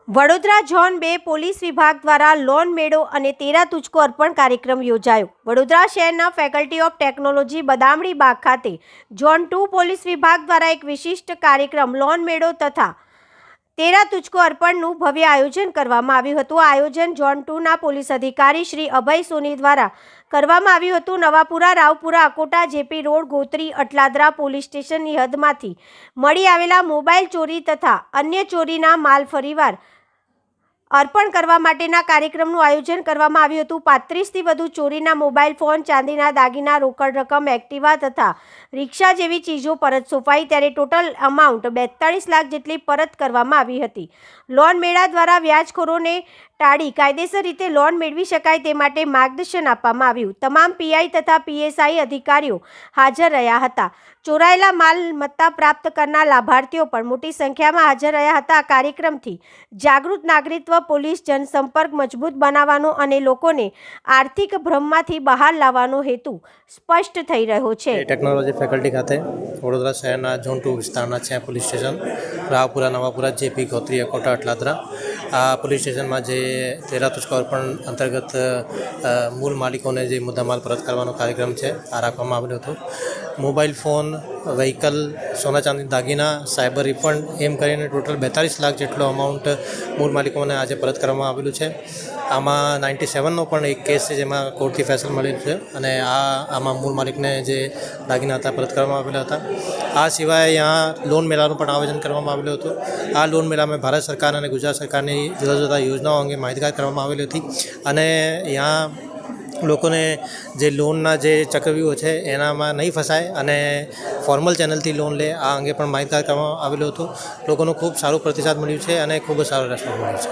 Vadodara zone 2 police વિભાગ દ્વારા loan મેળો અને તેરા તુચકો અર્પણ કાર્યક્રમ યોજાયો। વડોદરા શહેરના ફેકલ્ટી ઓફ ટેકનોલોજી બદામડી બાગ ખાતે ઝોન 2 પોલીસ વિભાગ દ્વારા એક વિશિષ્ટ કાર્યક્રમ લોન મેળો તથા તેરા તુચકો અર્પણનું ભવ્ય આયોજન કરવામાં આવ્યું હતું। આ આયોજન ઝોન 2ના પોલીસ અધિકારી શ્રી અભય સોની દ્વારા કરવામાં આવ્યું હતું। Navapura, Raopura, Akota, JP road, Gotri, Atladara police સ્ટેશનની હદમાંથી મળી આવેલા મોબાઈલ ચોરી તથા અન્ય ચોરીના માલ ફરીવાર અર્પણ કરવા માટેના કાર્યક્રમનું આયોજન કરવામાં આવ્યું હતું। 35થી વધુ ચોરીના મોબાઈલ ફોન, ચાંદીના દાગીના, રોકડ રકમ, એક્ટિવા તથા રિક્ષા જેવી ચીજો પરત સોંપાઈ, ત્યારે ટોટલ અમાઉન્ટ 42 લાખ જેટલી પરત કરવામાં આવી હતી। લોન મેળા દ્વારા વ્યાજખોરોને ટાળી કાયદેસર રીતે લોન મેળવી શકાય તે માટે માર્ગદર્શન આપવામાં આવ્યું। તમામ પીઆઈ તથા પીએસઆઈ અધિકારીઓ હાજર રહ્યા હતા। ચોરાયેલા માલમત્તા પ્રાપ્ત કરનાર લાભાર્થીઓ પણ મોટી સંખ્યામાં હાજર રહ્યા હતા। આ કાર્યક્રમથી જાગૃત નાગરિકત્વ, પોલીસ જનસંપર્ક મજબૂત બનાવવાનો અને લોકોને આર્થિક ભ્રમમાંથી બહાર લાવવાનો હેતુ સ્પષ્ટ થઈ રહ્યો છે। ટેકનોલોજી ફેકલ્ટી ખાતે વડોદરા શહેરના ઝોન 2 વિસ્તારના 6 police station Raopura, Navapura, JP, Gotri, Akota, Atladara આ પોલીસ સ્ટેશનમાં જે તેરા તુચકો અર્પણ અંતર્ગત મૂળ માલિકોને જે મુદ્દામાલ પરત કરવાનો કાર્યક્રમ છે આ રાખવામાં આવેલો હતો। મોબાઈલ ફોન, વ્હીકલ, સોના ચાંદી દાગીના, સાયબર રિફંડ એમ કરીને ટોટલ 42 લાખ જેટલો અમાઉન્ટ મૂળ માલિકોને આજે પરત કરવામાં આવેલું છે। આમાં 97નો પણ એક કેસ છે જેમાં કોર્ટથી ફેસલો મળેલ છે અને આમાં મૂળ માલિકને જે દાગીના હતા પરત કરવામાં આવેલા હતા। આ સિવાય અહીંયા લોન મેળાનું પણ આયોજન કરવામાં આવેલું હતું। આ લોન મેળામાં ભારત સરકાર અને ગુજરાત સરકારની જુદા જુદા યોજનાઓ અંગે માહિતગાર કરવામાં આવેલી હતી અને અહીંયા લોકોને જે લોનના જે ચક્રવ્યૂહો છે એનામાં નહીં ફસાય અને ફોર્મલ ચેનલથી લોન લે આ અંગે પણ માહિતગાર કરવામાં આવેલું હતું। લોકોનું ખૂબ સારું પ્રતિસાદ મળ્યું છે અને ખૂબ જ સારો રેસ્પોન્સ મળ્યો છે।